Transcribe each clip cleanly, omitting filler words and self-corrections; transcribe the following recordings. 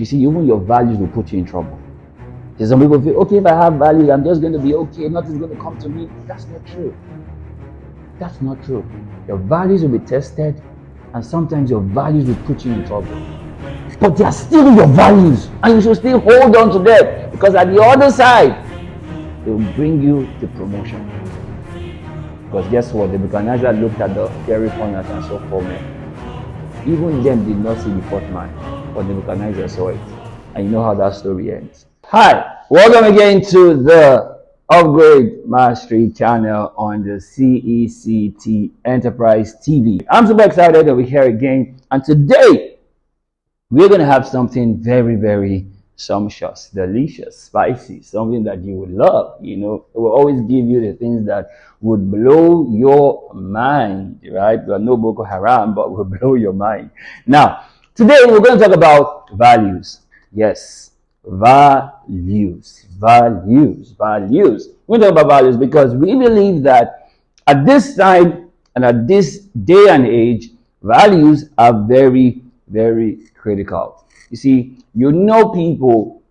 You see, even your values will put you in trouble. There's some people feel, okay, if I have values, I'm just going to be okay, nothing's going to come to me. That's not true. That's not true. Your values will be tested, and sometimes your values will put you in trouble. But they are still your values, and you should still hold on to them, because at the other side, they will bring you the promotion. Because guess what? The Nebuchadnezzar looked at the fiery furnace and saw 4 men. Even them did not see the 4th man, but Nebuchadnezzar saw it. And you know how that story ends. Hi, welcome again to the Upgrade Mastery channel on the CECT Enterprise TV. I'm super excited that we're here again, and today we're going to have something very, very sumptuous, delicious, spicy, something that you would love. You know, it will always give you the things that would blow your mind, right? We are no Boko Haram, but will blow your mind. Now, today we're going to talk about values. Yes, values. We're going to talk about values because we believe that at this time and at this day and age, values are very, very critical. You see, you know people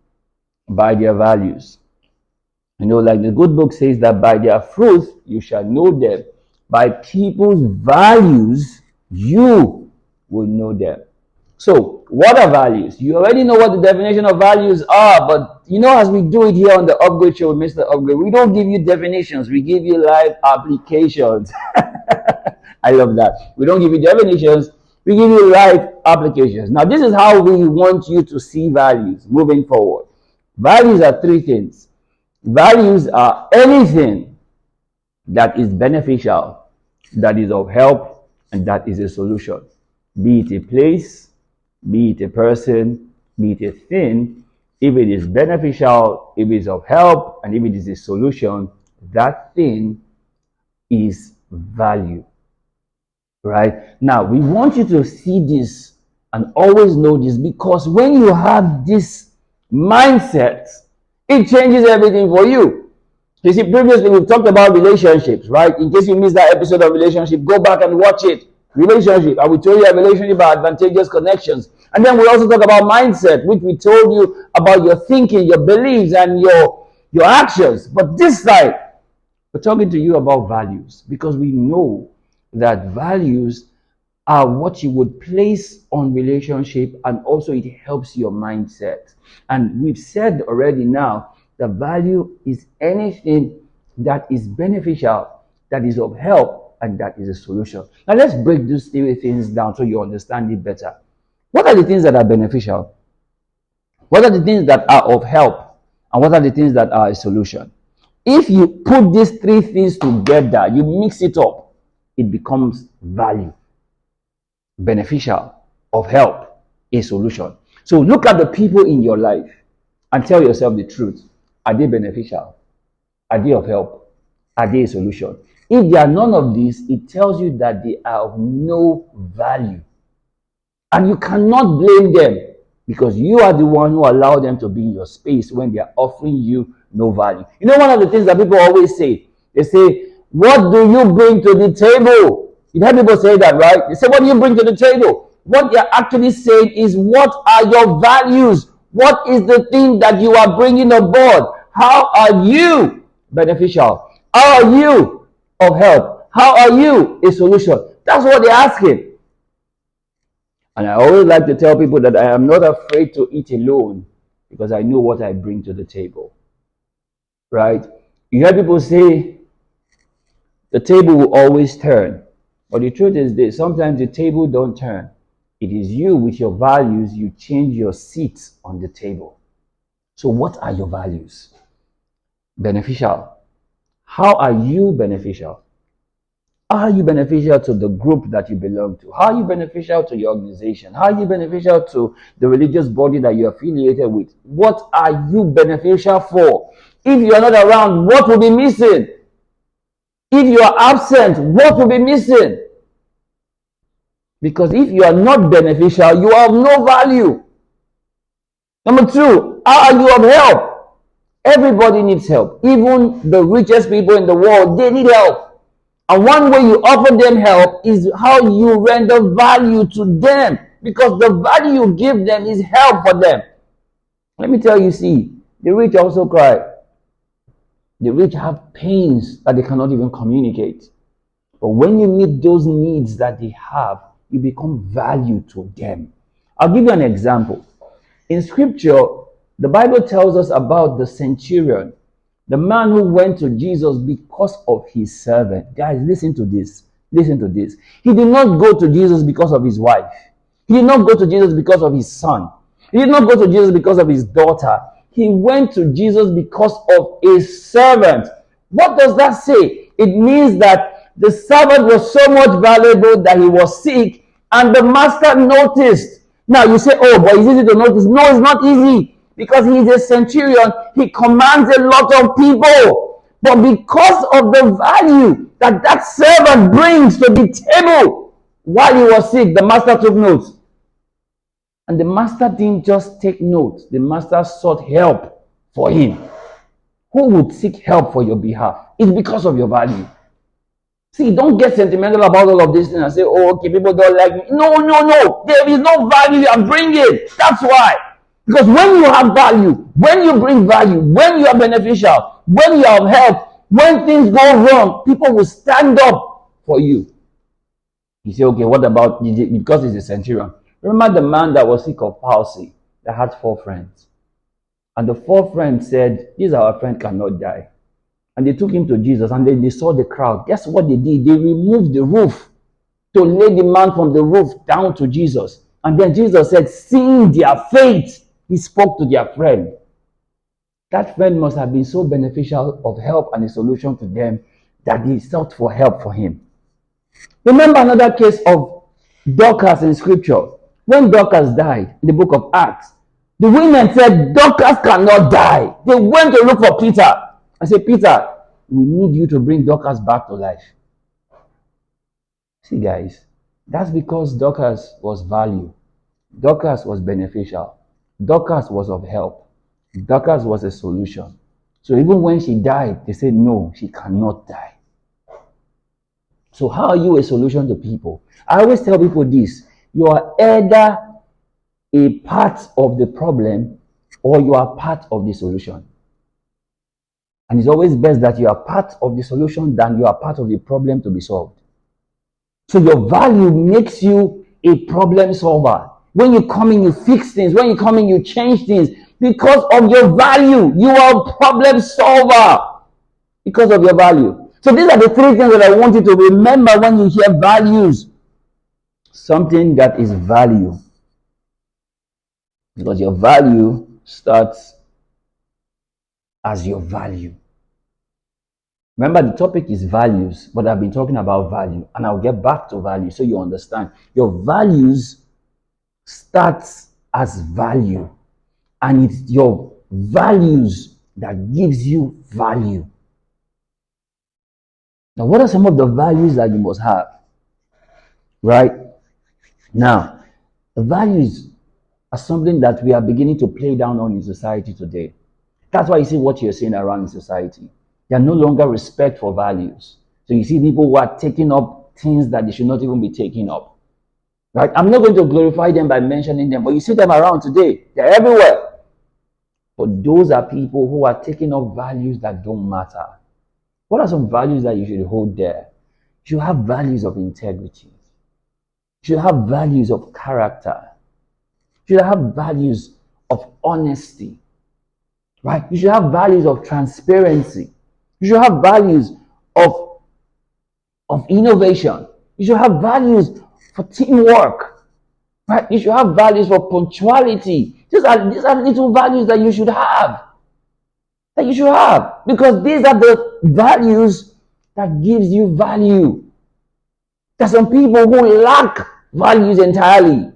by their values. You know, like the good book says that by their fruits you shall know them. By people's values, you will know them. So, what are values? You already know what the definition of values are, but you know, as we do it here on the Upgrade Show with Mr. Upgrade, we don't give you definitions, we give you live applications. I love that. We don't give you definitions, we give you live applications. Now, this is how we want you to see values moving forward. Values are 3 things. Values are anything that is beneficial, that is of help, and that is a solution. Be it a place, be it a person, be it a thing. If it is beneficial, if it is of help, and if it is a solution, that thing is value. Right? Now, we want you to see this and always know this, because when you have this mindset, it changes everything for you. You see, previously we've talked about relationships, right? In case you missed that episode of relationship, go back and watch it. Relationship. I will tell you a relationship are advantageous connections. And then we also talk about mindset, which we told you about your thinking, your beliefs, and your actions. But this side, we're talking to you about values, because we know that values are what you would place on relationship, and also it helps your mindset. And we've said already now that value is anything that is beneficial, that is of help, and that is a solution. Now let's break these 3 things down so you understand it better. What are the things that are beneficial? What are the things that are of help? And what are the things that are a solution? If you put these 3 things together, you mix it up, it becomes value. Beneficial, of help, a solution. So look at the people in your life and tell yourself the truth. Are they beneficial? Are they of help? Are they a solution? If they are none of these, it tells you that they are of no value. And you cannot blame them, because you are the one who allowed them to be in your space when they are offering you no value. You know, one of the things that people always say, they say, what do you bring to the table? You've heard people say that, right? They say, what do you bring to the table? What they're actually saying is, what are your values? What is the thing that you are bringing aboard? How are you beneficial? How are you of help? How are you a solution? That's what they're asking. And I always like to tell people that I am not afraid to eat alone, because I know what I bring to the table. Right? You hear people say, the table will always turn. But the truth is this, sometimes the table don't turn. It is you with your values, you change your seats on the table. So what are your values? Beneficial. How are you beneficial? How are you beneficial to the group that you belong to? How are you beneficial to your organization? How are you beneficial to the religious body that you're affiliated with? What are you beneficial for? If you are not around, what will be missing? If you are absent, what will be missing? Because if you are not beneficial, you have no value. Number 2, how are you of help? Everybody needs help. Even the richest people in the world, they need help. And one way you offer them help is how you render value to them, because the value you give them is help for them. Let me tell you, see, the rich also cry. The rich have pains that they cannot even communicate. But when you meet those needs that they have, you become value to them. I'll give you an example. In scripture, the Bible tells us about the centurion, the man who went to Jesus because of his servant. Guys, listen to this. Listen to this. He did not go to Jesus because of his wife. He did not go to Jesus because of his son. He did not go to Jesus because of his daughter. He went to Jesus because of a servant. What does that say? It means that the servant was so much valuable that he was sick, and the master noticed. Now you say, oh, but it's easy to notice. No, it's not easy, because he is a centurion. He commands a lot of people. But because of the value that that servant brings to the table, while he was sick, the master took notes. And the master didn't just take notes. The master sought help for him. Who would seek help for your behalf? It's because of your value. See, don't get sentimental about all of this thing and say, oh, okay, people don't like me. No, no, no. There is no value you are bringing. That's why. Because when you have value, when you bring value, when you are beneficial, when you have help, when things go wrong, people will stand up for you. You say, okay, what about, because he's a centurion. Remember the man that was sick of palsy, that had 4 friends. And the 4 friends said, this our friend cannot die. And they took him to Jesus, and they saw the crowd. Guess what they did? They removed the roof to lay the man from the roof down to Jesus. And then Jesus said, seeing their faith, he spoke to their friend. That friend must have been so beneficial of help and a solution to them that they sought for help for him. Remember another case of Dorcas in scripture. When Dorcas died in the book of Acts, the women said, Dorcas cannot die. They went to look for Peter. I said, Peter, we need you to bring Dorcas back to life. See, guys, that's because Dorcas was value. Dorcas was beneficial. Dorcas was of help. Dorcas was a solution. So even when she died, they said, no, she cannot die. So how are you a solution to people? I always tell people this. You are either a part of the problem or you are part of the solution. And it's always best that you are part of the solution than you are part of the problem to be solved. So your value makes you a problem solver. When you come in, you fix things. When you come in, you change things. Because of your value, you are a problem solver. Because of your value. So these are the 3 things that I want you to remember when you hear values. Something that is value. Because your value starts as your value. Remember, the topic is values, but I've been talking about value, and I'll get back to value so you understand. Your values starts as value, and it's your values that gives you value. Now, what are some of the values that you must have? Right? Now, the values are something that we are beginning to play down on in society today. That's why you see what you're seeing around in society. There's no longer respect for values. So you see people who are taking up things that they should not even be taking up. Right? I'm not going to glorify them by mentioning them, but you see them around today. They're everywhere. But those are people who are taking up values that don't matter. What are some values that you should hold there? You should have values of integrity. You should have values of character. You should have values of honesty. Right? You should have values of transparency. You should have values of innovation. You should have values for teamwork. Right? You should have values for punctuality. These are little values that you should have. That you should have. Because these are the values that gives you value. There's some people who lack values entirely.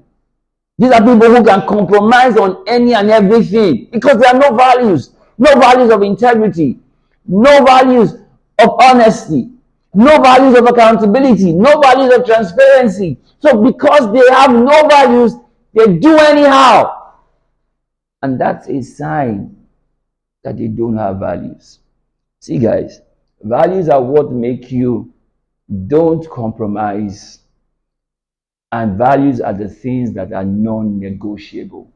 These are people who can compromise on any and everything because there are no values. No values of integrity. No values of honesty. No values of accountability. No values of transparency. So because they have no values, they do anyhow. And that's a sign that they don't have values. See, guys, values are what make you don't compromise. And values are the things that are non-negotiable.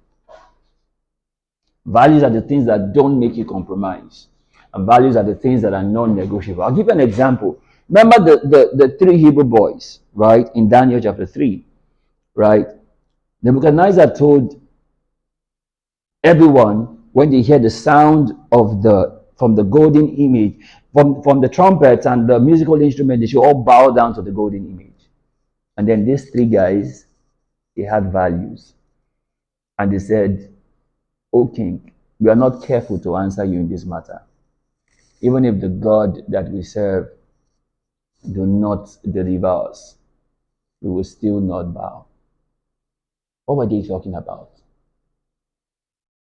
Values are the things that don't make you compromise. And values are the things that are non-negotiable. I'll give you an example. Remember the three Hebrew boys, right? In Daniel chapter 3, right? Nebuchadnezzar told everyone when they hear the sound of from the golden image, from the trumpets and the musical instrument, they should all bow down to the golden image. And then these three guys, they had values. And they said, "O king, we are not careful to answer you in this matter. Even if the God that we serve do not deliver us, we will still not bow." What were they talking about?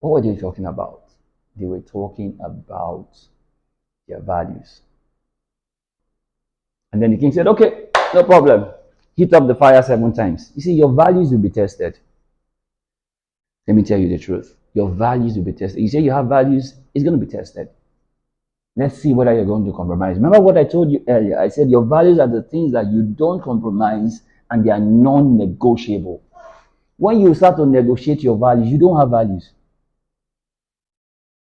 What were they talking about? They were talking about their values. And then the king said, "Okay, no problem. Heat up the fire 7 times." You see, your values will be tested. Let me tell you the truth. Your values will be tested. You say you have values, it's going to be tested. Let's see whether you're going to compromise. Remember what I told you earlier? I said your values are the things that you don't compromise and they are non-negotiable. When you start to negotiate your values, you don't have values.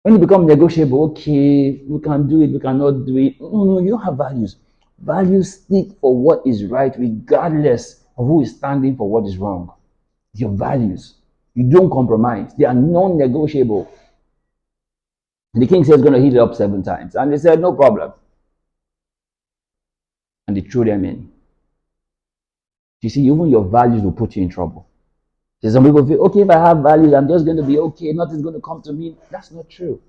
When you become negotiable, okay, we can do it, we cannot do it. No, you don't have values. Values stick for what is right, regardless of who is standing for what is wrong. Your values. You don't compromise. They are non-negotiable. And the king says he's going to heat it up 7 times. And they said, "No problem." And they threw them in. You see, even your values will put you in trouble. Some people feel, okay, if I have values, I'm just going to be okay. Nothing's going to come to me. That's not true.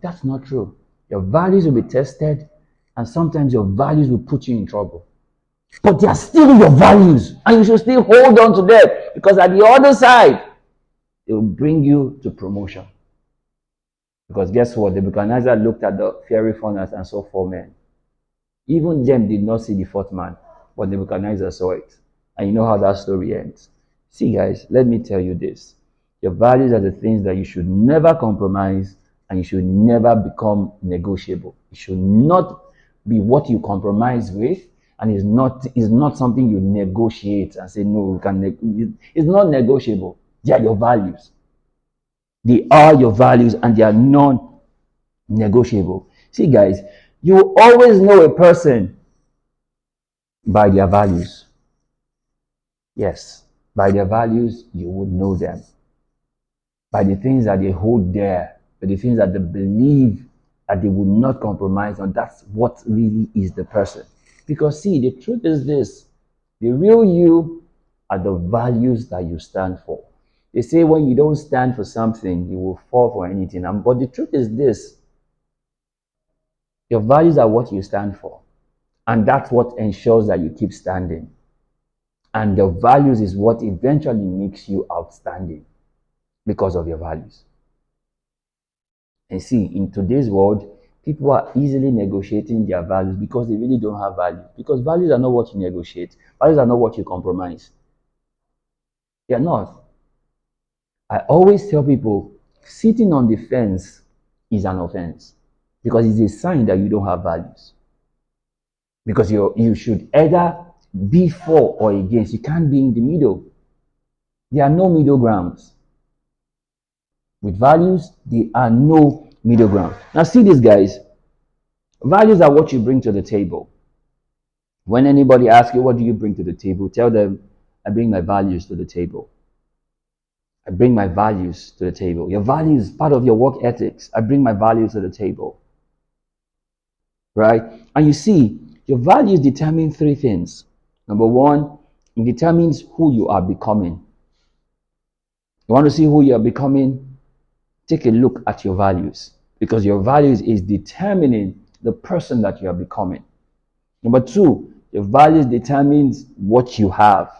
That's not true. Your values will be tested, and sometimes your values will put you in trouble. But they are still your values, and you should still hold on to them, because at the other side, it will bring you to promotion. Because guess what? The Nebuchadnezzar looked at the fiery furnace and saw 4 men. Even them did not see the 4th man, but Nebuchadnezzar saw it. And you know how that story ends. See, guys, let me tell you this. Your values are the things that you should never compromise, and you should never become negotiable. It should not be what you compromise with, and it's not something you negotiate and say, no, we can. It's not negotiable. They are your values. They are your values, and they are non-negotiable. See, guys, you always know a person by their values. Yes, by their values, you would know them. By the things that they hold dear, by the things that they believe that they would not compromise on. That's what really is the person. Because see, the truth is this. The real you are the values that you stand for. They say when you don't stand for something, you will fall for anything. But the truth is this. Your values are what you stand for. And that's what ensures that you keep standing. And the values is what eventually makes you outstanding because of your values. And see, in today's world, people are easily negotiating their values because they really don't have values. Because values are not what you negotiate. Values are not what you compromise. They are not. I always tell people, sitting on the fence is an offense. Because it's a sign that you don't have values. Because you should either be for or against. You can't be in the middle. There are no middle grounds. With values, there are no middle ground. Now see this, guys. Values are what you bring to the table. When anybody asks you, what do you bring to the table? Tell them, I bring my values to the table. I bring my values to the table. Your values is part of your work ethics. I bring my values to the table. Right? And you see, your values determine 3 things. Number 1, it determines who you are becoming. You want to see who you are becoming? Take a look at your values, because your values is determining the person that you are becoming. Number 2, your values determines what you have.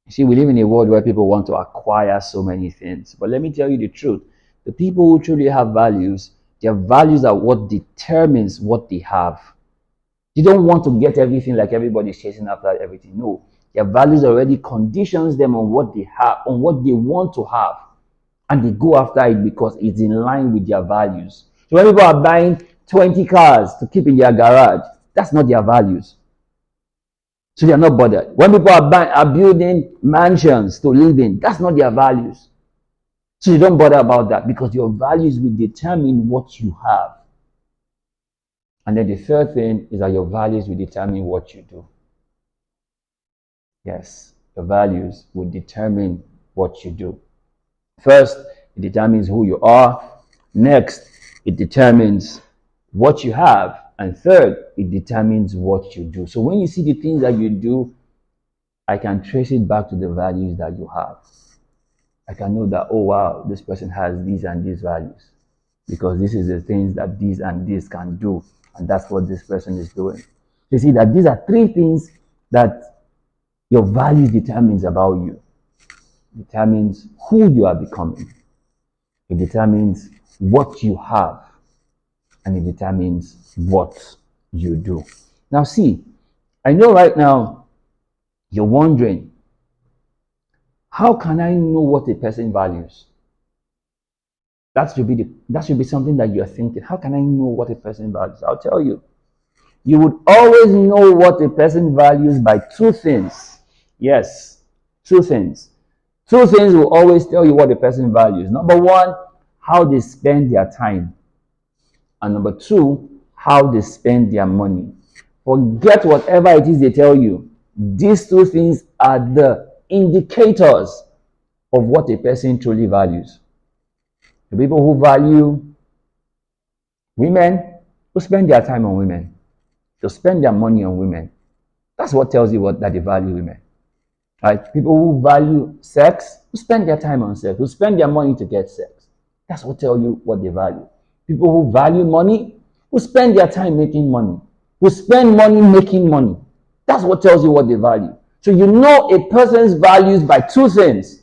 You see, we live in a world where people want to acquire so many things. But let me tell you the truth. The people who truly have values, their values are what determines what they have. You don't want to get everything like everybody's chasing after everything. No. Their values already conditions them on what they have, on what they want to have. And they go after it because it's in line with their values. So when people are buying 20 cars to keep in their garage, that's not their values. So they are not bothered. When people are building mansions to live in, that's not their values. So you don't bother about that because your values will determine what you have. And then the third thing is that your values will determine what you do. Yes, your values will determine what you do. First, it determines who you are. Next, it determines what you have. And third, it determines what you do. So when you see the things that you do, I can trace it back to the values that you have. I can know that, oh wow, this person has these and these values because this is the things that these and this can do, and that's what this person is doing. You see that these are three things that your values determines about you. It determines who you are becoming. It determines what you have, and it determines what you do. Now see, I know right now you're wondering, how can I know what a person values? That should be something that you're thinking. How can I know what a person values? I'll tell you. You would always know what a person values by two things. Yes, two things. Two things will always tell you what a person values. Number one, how they spend their time. And number two, how they spend their money. Forget whatever it is they tell you. These two things are the indicators of what a person truly values. The people who value women will spend their time on women. They'll spend their money on women. That's what tells you that they value women. Right? People who value sex will spend their time on sex, will spend their money to get sex. That's what tells you what they value. People who value money will spend their time making money, will spend money making money. That's what tells you what they value. So you know a person's values by two things.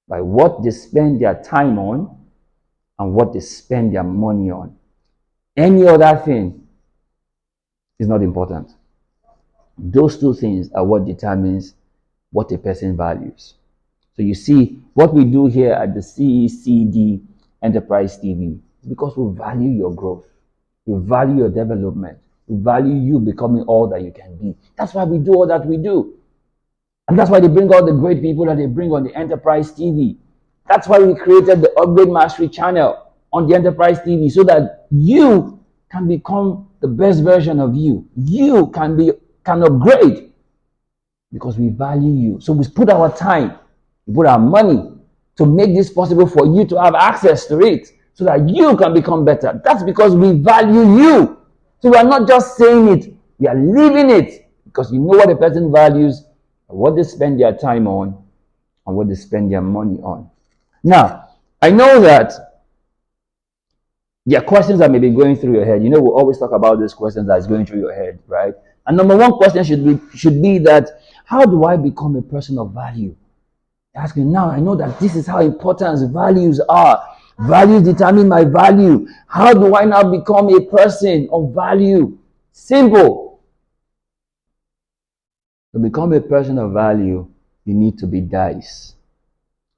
By what they spend their time on and what they spend their money on. Any other thing is not important. Those two things are what determines what a person values. So you see, what we do here at the CECD Enterprise TV is because we value your growth. We value your development. We value you becoming all that you can be. That's why we do all that we do. And that's why they bring all the great people that they bring on the Enterprise TV. That's why we created the Upgrade Mastery channel on the Enterprise TV, so that you can become the best version of you. You can upgrade because we value you. So we put our time, we put our money to make this possible for you to have access to it, so that you can become better. That's because we value you. So we are not just saying it, we are living it, because you know what a person values, what they spend their time on, and what they spend their money on. Now, I know that there are questions that may be going through your head. You know, we always talk about these questions that's going through your head, right? And number one question should be that, how do I become a person of value? Ask me now, I know that this is how important values are. Values determine my value. How do I now become a person of value? Simple. To become a person of value, you need to be DICE.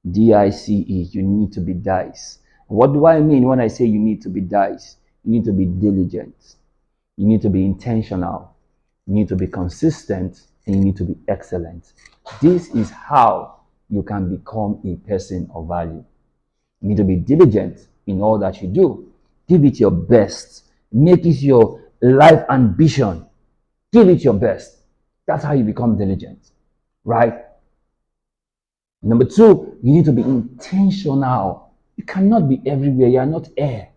D-I-C-E. You need to be DICE. What do I mean when I say you need to be DICE? You need to be diligent. You need to be intentional. You need to be consistent. And you need to be excellent. This is how you can become a person of value. You need to be diligent in all that you do. Give it your best. Make it your life ambition. Give it your best. That's how you become diligent, right? Number two, you need to be intentional. You cannot be everywhere. You are not air,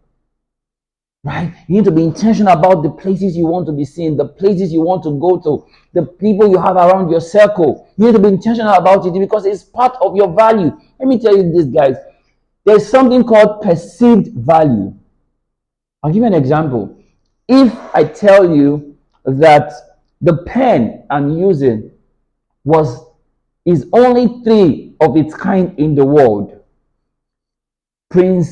right? You need to be intentional about the places you want to be seen, the places you want to go to, the people you have around your circle. You need to be intentional about it because it's part of your value. Let me tell you this, guys. There's something called perceived value. I'll give you an example. If I tell you that the pen I'm using is only 3 of its kind in the world. King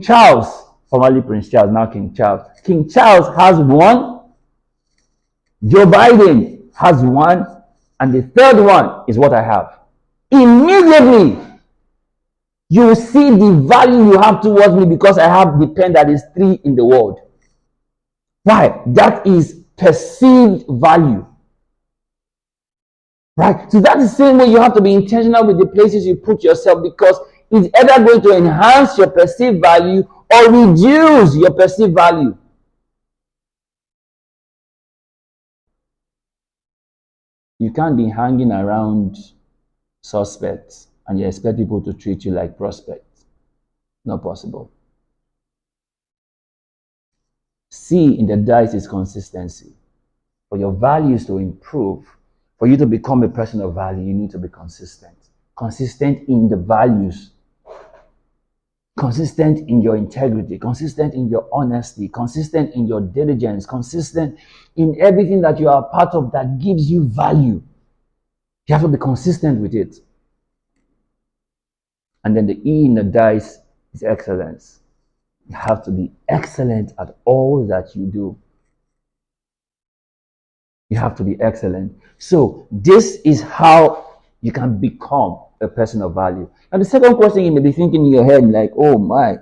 Charles, formerly Prince Charles, now King Charles. King Charles has 1, Joe Biden has 1, and the third one is what I have. Immediately, you will see the value you have towards me because I have the pen that is 3 in the world. Why? That is perceived value. Right? So that's the same way you have to be intentional with the places you put yourself, because it's either going to enhance your perceived value or reduce your perceived value. You can't be hanging around suspects and you expect people to treat you like prospects. Not possible. C in the dice is consistency. For your values to improve, for you to become a person of value, you need to be consistent. Consistent in the values, consistent in your integrity, consistent in your honesty, consistent in your diligence, consistent in everything that you are a part of that gives you value. You have to be consistent with it. And then the E in the dice is excellence. You have to be excellent at all that you do. You have to be excellent. So this is how you can become a person of value. And the second question you may be thinking in your head, like, oh my,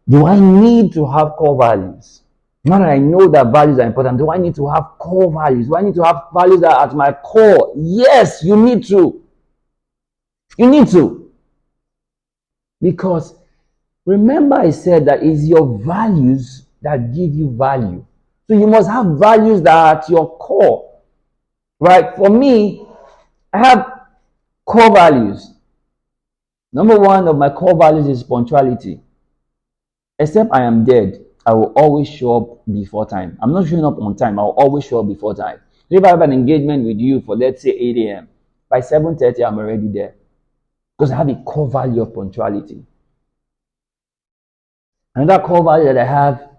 do I need to have core values? Now that I know that values are important, do I need to have core values? Do I need to have values that are at my core? Yes, you need to. You need to. Because remember I said that it's your values that give you value. So you must have values that are at your core. Right? For me, I have core values. Number one of my core values is punctuality. Except I am dead, I will always show up before time. I'm not showing up on time. I'll always show up before time. So if I have an engagement with you for, let's say, 8 a.m., by 7:30, I'm already there. Because I have a core value of punctuality. Another core value that I have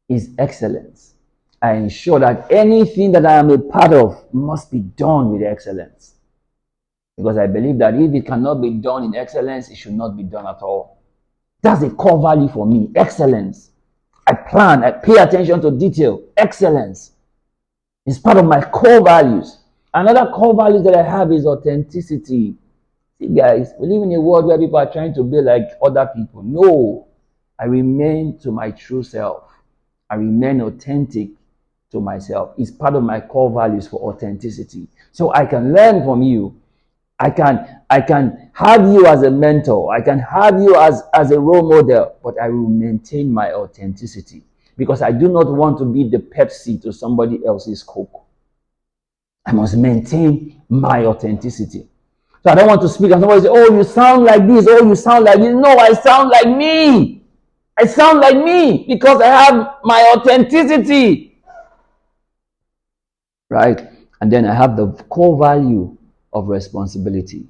is excellence. I ensure that anything that I am a part of must be done with excellence. Because I believe that if it cannot be done in excellence, it should not be done at all. That's a core value for me, excellence. I plan, I pay attention to detail, excellence. It's part of my core values. Another core value that I have is authenticity. See guys, we live in a world where people are trying to be like other people. No, I remain to my true self. I remain authentic to myself. It's part of my core values for authenticity. So I can learn from you. I can have you as a mentor. I can have you as a role model, but I will maintain my authenticity because I do not want to be the Pepsi to somebody else's Coke. I must maintain my authenticity. So I don't want to speak and somebody say, oh, you sound like this, oh, you sound like this. No, I sound like me. I sound like me because I have my authenticity. Right? And then I have the core value of responsibility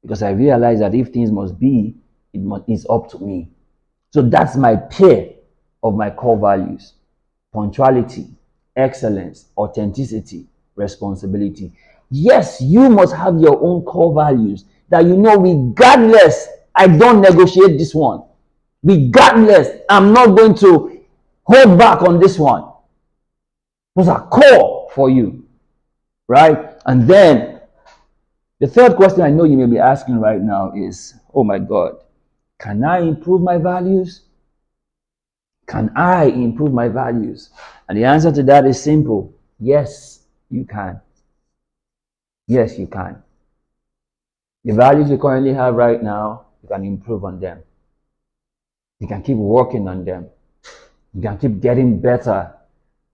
because I realize that if things must be, it's up to me. So that's my pair of my core values: punctuality, excellence, authenticity, responsibility. Yes, you must have your own core values that you know, regardless, I don't negotiate this one. Regardless, I'm not going to hold back on this one. Those are core for you, right? And then the third question I know you may be asking right now is, oh my God, can I improve my values? Can I improve my values? And the answer to that is simple. Yes, you can. Yes, you can. The values you currently have right now, you can improve on them. You can keep working on them. You can keep getting better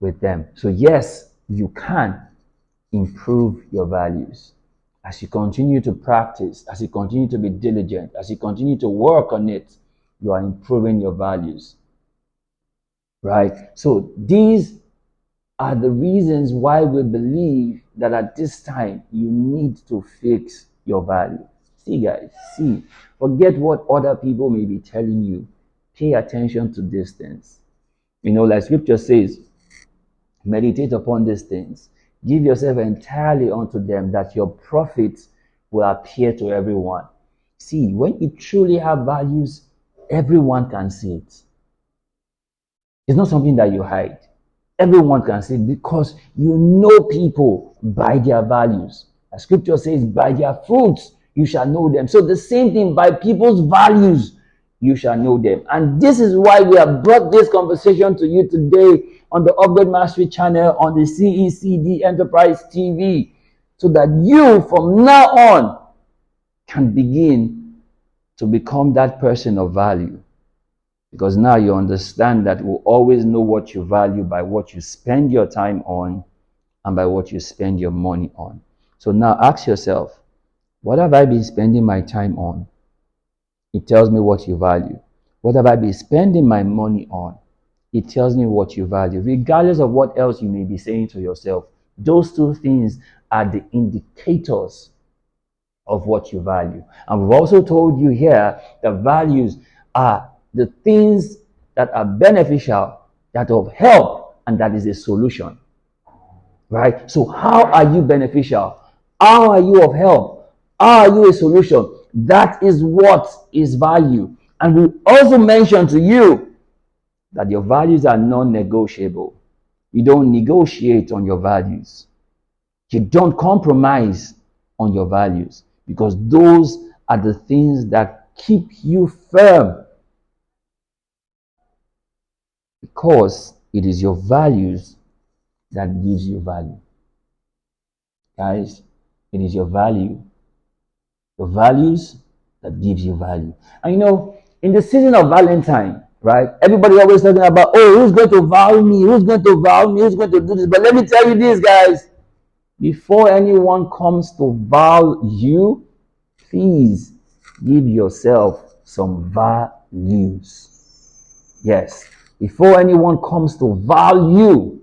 with them. So yes, you can improve your values. As you continue to practice, as you continue to be diligent, as you continue to work on it, you are improving your values. Right? So these are the reasons why we believe that at this time you need to fix your value. See guys, see, forget what other people may be telling you. Pay attention to these things. You know, like scripture says, meditate upon these things. Give yourself entirely unto them, that your profits will appear to everyone. See, when you truly have values, everyone can see it. It's not something that you hide. Everyone can see it because you know people by their values. As scripture says, by their fruits you shall know them. So the same thing, by people's values you shall know them. And this is why we have brought this conversation to you today on the Upgrade Mastery channel on the CECD Enterprise TV. so that you from now on can begin to become that person of value. Because now you understand that you will always know what you value by what you spend your time on and by what you spend your money on. So now ask yourself, what have I been spending my time on? It tells me what you value. What have I been spending my money on? It tells me what you value. Regardless of what else you may be saying to yourself, those two things are the indicators of what you value. And we've also told you here that values are the things that are beneficial, that of help, and that is a solution. Right? So how are you beneficial? How are you of help? How are you a solution? That is what is value. And we also mentioned to you that your values are non-negotiable. You don't negotiate on your values. You don't compromise on your values, because those are the things that keep you firm. Because it is your values that gives you value. Guys, it is your values that gives you value. And you know, in the season of Valentine, right, everybody always talking about, oh, who's going to value me? Who's going to value me? Who's going to do this? But let me tell you this, guys. Before anyone comes to value you, please give yourself some values. Yes. Before anyone comes to value,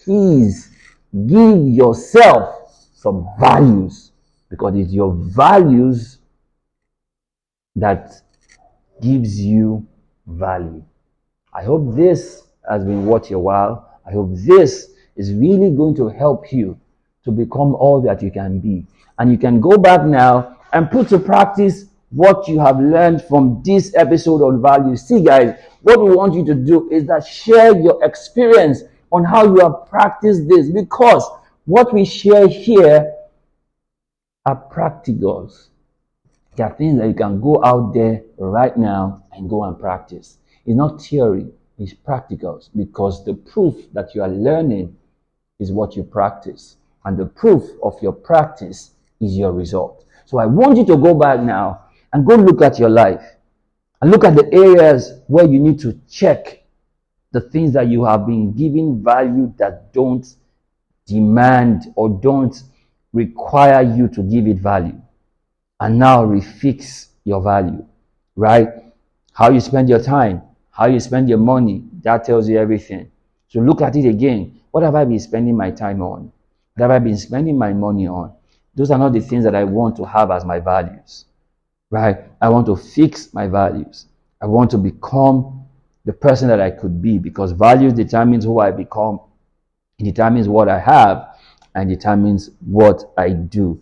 please give yourself some values, because it's your values that gives you value. I hope this has been worth your while. I hope this is really going to help you to become all that you can be. And you can go back now and put to practice what you have learned from this episode on values. See, guys, what we want you to do is that share your experience on how you have practiced this, because what we share here are practicals. There are things that you can go out there right now and go and practice. It's not theory, it's practicals, because the proof that you are learning is what you practice. And the proof of your practice is your result. So I want you to go back now and go look at your life and look at the areas where you need to check the things that you have been giving value that don't demand or don't require you to give it value. And now refix your value, right? How you spend your time, how you spend your money, that tells you everything. So look at it again. What have I been spending my time on? What have I been spending my money on? Those are not the things that I want to have as my values, right? I want to fix my values. I want to become the person that I could be, because values determines who I become. It determines what I have and determines what I do.